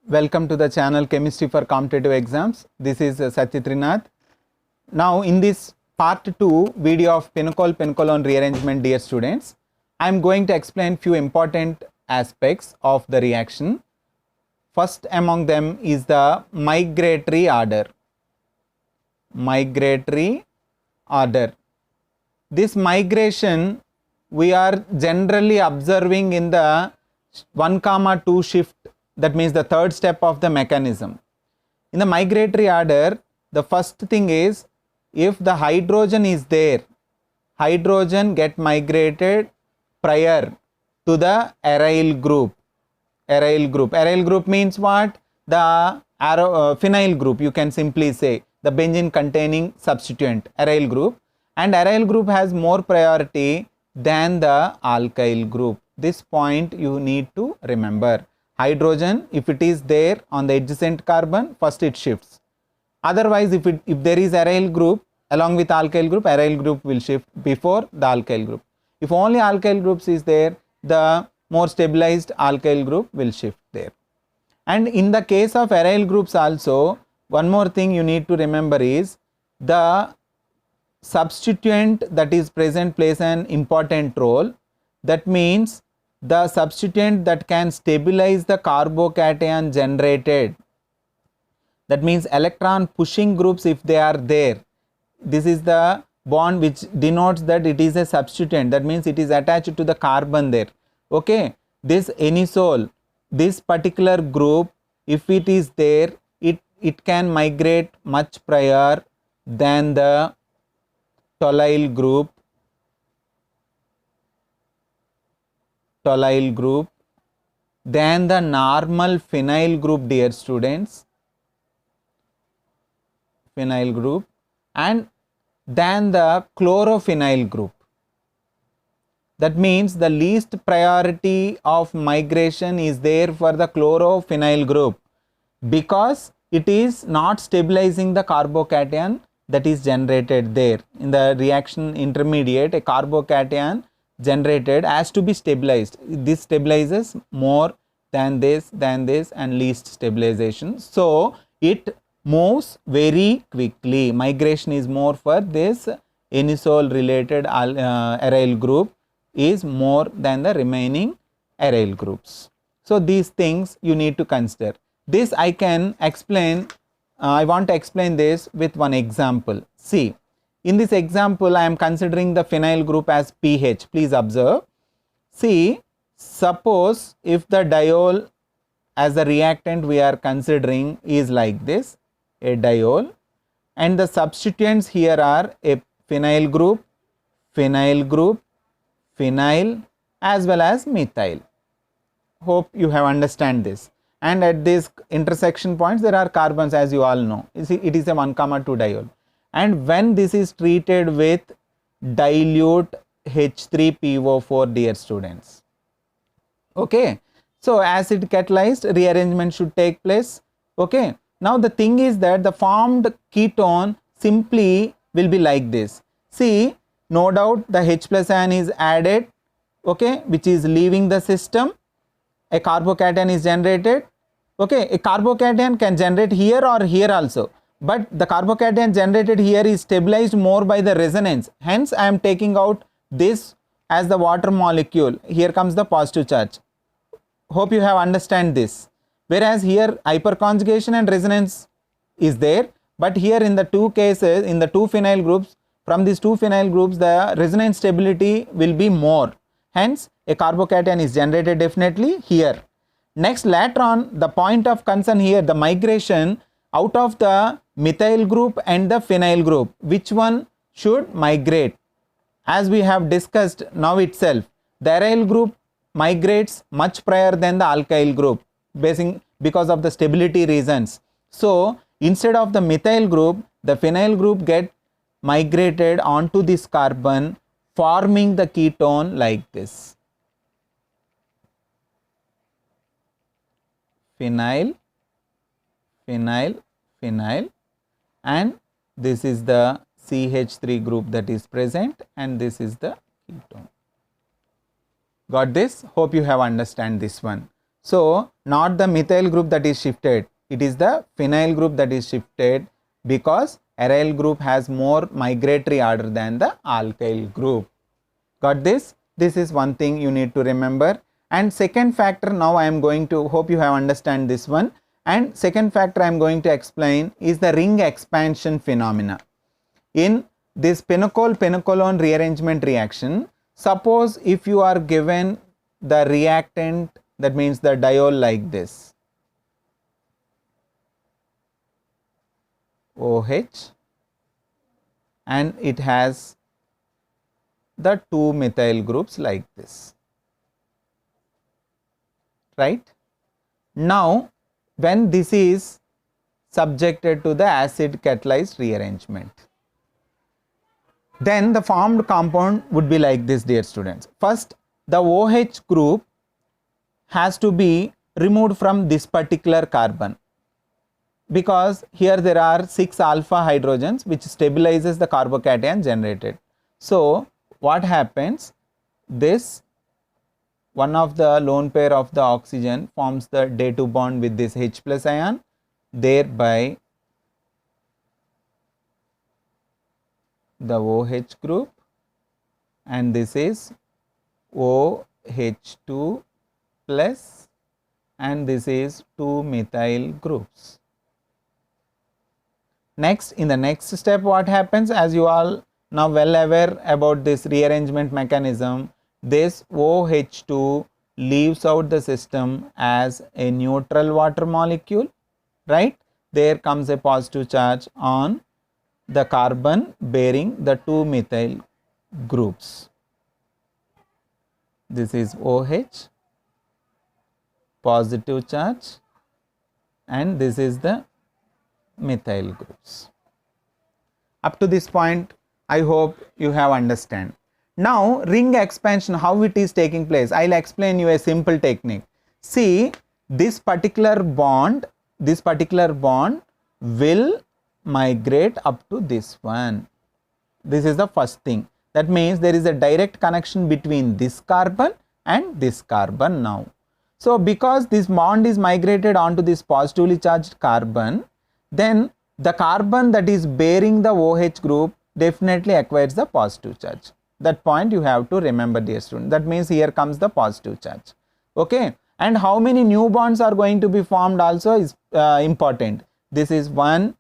Welcome to the channel Chemistry for Competitive Exams. This is Satyatrinath. Now in this part 2 video of pinocol rearrangement, dear students, I am going to explain few important aspects of the reaction. First among them is the migratory order. Migratory order. This migration we are generally observing in the 1,2 shift, that means the third step of the mechanism. In the migratory order, the first thing is, if the hydrogen is there, hydrogen get migrated prior to the aryl group. Aryl group means what? The phenyl group, you can simply say, the benzene containing substituent, aryl group, and aryl group has more priority than the alkyl group. This point you need to remember. Hydrogen, if it is there on the adjacent carbon, first it shifts. Otherwise, if there is aryl group along with alkyl group, aryl group will shift before the alkyl group. If only alkyl groups is there, the more stabilized alkyl group will shift there. And in the case of aryl groups also, one more thing you need to remember is the substituent that is present plays an important role. That means the substituent that can stabilize the carbocation generated, that means electron pushing groups, if they are there, this is the bond which denotes that it is a substituent, that means it is attached to the carbon there. Okay, this anisole, this particular group, if it is there, it can migrate much prior than the tollyl group, than the normal phenyl group, dear students, phenyl group, and than the chlorophenyl group. That means the least priority of migration is there for the chlorophenyl group, because it is not stabilizing the carbocation that is generated there. In the reaction intermediate, a carbocation generated has to be stabilized. This stabilizes more than this and least stabilization. So it moves very quickly. Migration is more for this anisole related aryl group is more than the remaining aryl groups. So these things you need to consider. This I can explain, I want to explain this with one example. See, in this example I am considering the phenyl group as pH. Please observe. See, suppose if the diol as the reactant we are considering is like this, a diol, and the substituents here are a phenyl group, phenyl, as well as methyl. Hope you have understand this. And at this intersection points there are carbons, as you all know. You see, it is a 1,2 diol. And when this is treated with dilute H3PO4, dear students, okay, so acid catalyzed rearrangement should take place. Okay, now the thing is that the formed ketone simply will be like this. See, no doubt the H plus ion is added, okay, which is leaving the system. A carbocation is generated. Okay, a carbocation can generate here or here also, but the carbocation generated here is stabilized more by the resonance. Hence, I am taking out this as the water molecule. Here comes the positive charge. Hope you have understand this. Whereas here hyperconjugation and resonance is there, but here in the two cases, in the two phenyl groups, from these two phenyl groups, the resonance stability will be more. Hence, a carbocation is generated definitely here. Next, later on, the point of concern here, the migration out of the methyl group and the phenyl group, which one should migrate? As we have discussed now itself, the aryl group migrates much prior than the alkyl group, because of the stability reasons. So instead of the methyl group, the phenyl group get migrated onto this carbon, forming the ketone like this. Phenyl, and this is the CH3 group that is present, and this is the ketone. Got this? Hope you have understand this one. So not the methyl group that is shifted, it is the phenyl group that is shifted, because aryl group has more migratory order than the alkyl group. Got this? This is one thing you need to remember. And second factor, now I am going to, hope you have understand this one. And second factor I am going to explain is the ring expansion phenomena. In this pinocol-pinocolone rearrangement reaction, suppose if you are given the reactant, that means the diol like this, OH, and it has the two methyl groups like this, right? Now when this is subjected to the acid catalyzed rearrangement, then the formed compound would be like this, dear students. First, the OH group has to be removed from this particular carbon, because here there are 6 alpha hydrogens which stabilizes the carbocation generated. So what happens, this one of the lone pair of the oxygen forms the day 2 bond with this H plus ion, thereby the OH group, and this is OH2 plus, and this is 2 methyl groups. Next, in the next step what happens, as you all now well aware about this rearrangement mechanism, this OH2 leaves out the system as a neutral water molecule, right? There comes a positive charge on the carbon bearing the 2 methyl groups. This is OH, positive charge, and this is the methyl groups. Up to this point, I hope you have understand. Now ring expansion, how it is taking place, I will explain you a simple technique. See, this particular bond will migrate up to this one. This is the first thing. That means there is a direct connection between this carbon and this carbon now. So because this bond is migrated onto this positively charged carbon, then the carbon that is bearing the OH group definitely acquires the positive charge. That point you have to remember, dear student. That means here comes the positive charge. Okay. And how many new bonds are going to be formed also is important. This is 1,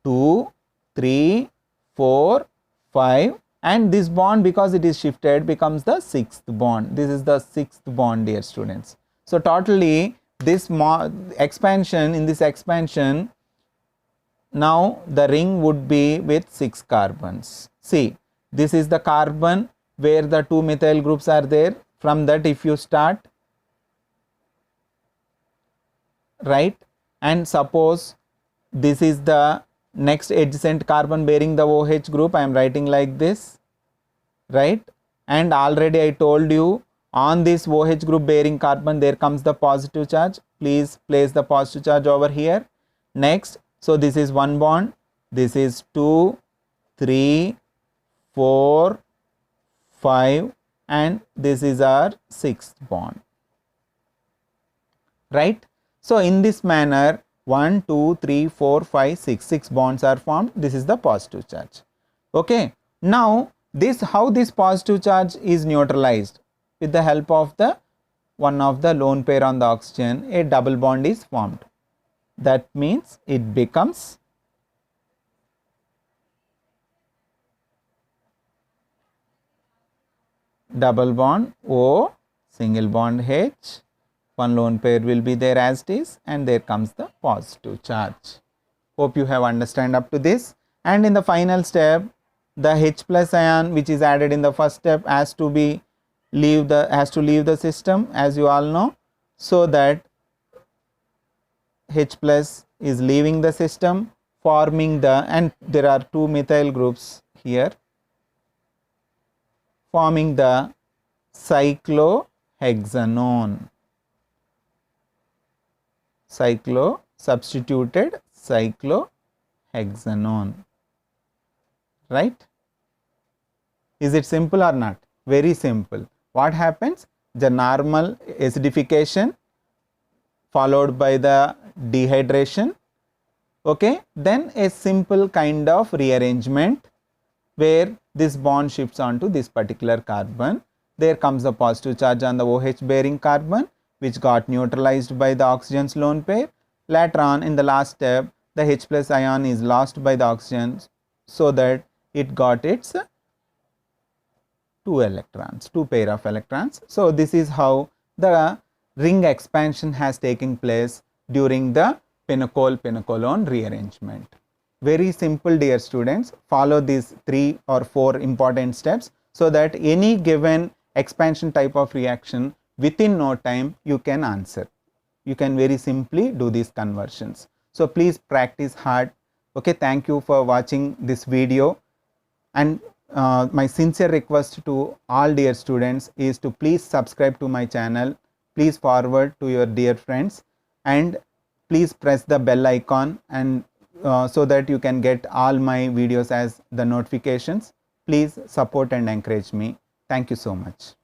2, 3, 4, 5, and this bond, because it is shifted, becomes the 6th bond. This is the 6th bond, dear students. So totally this expansion, in this expansion, now the ring would be with 6 carbons. See, this is the carbon where the 2 methyl groups are there. From that if you start, right, and suppose this is the next adjacent carbon bearing the OH group, I am writing like this, right, and already I told you on this OH group bearing carbon there comes the positive charge. Please place the positive charge over here. Next, so this is 1 bond, this is 2, 3, 4, 5, and this is our 6th bond, right. So in this manner 1, 2, 3, 4, 5, 6, 6 bonds are formed. This is the positive charge. Okay. Now this, how this positive charge is neutralized? With the help of the one of the lone pair on the oxygen, a double bond is formed. That means it becomes double bond O, single bond H, one lone pair will be there as it is, and there comes the positive charge. Hope you have understand up to this. And in the final step, the H plus ion which is added in the first step has to leave the system, as you all know, so that H plus is leaving the system, forming the, and there are 2 methyl groups here, forming the cyclohexanone, substituted cyclohexanone, right. Is it simple or not? Very simple. What happens? The normal acidification followed by the dehydration. Okay, then a simple kind of rearrangement where this bond shifts onto this particular carbon. There comes a positive charge on the OH bearing carbon, which got neutralized by the oxygen's lone pair. Later on, in the last step, the H plus ion is lost by the oxygen, so that it got its two pair of electrons. So this is how the ring expansion has taken place during the pinochle-pinocolone rearrangement. Very simple, dear students. Follow these 3 or 4 important steps, so that any given expansion type of reaction, within no time you can answer. You can very simply do these conversions. So please practice hard. Okay, thank you for watching this video, and my sincere request to all dear students is to please subscribe to my channel, please forward to your dear friends, and please press the bell icon, and so that you can get all my videos as the notifications. Please support and encourage me. Thank you so much.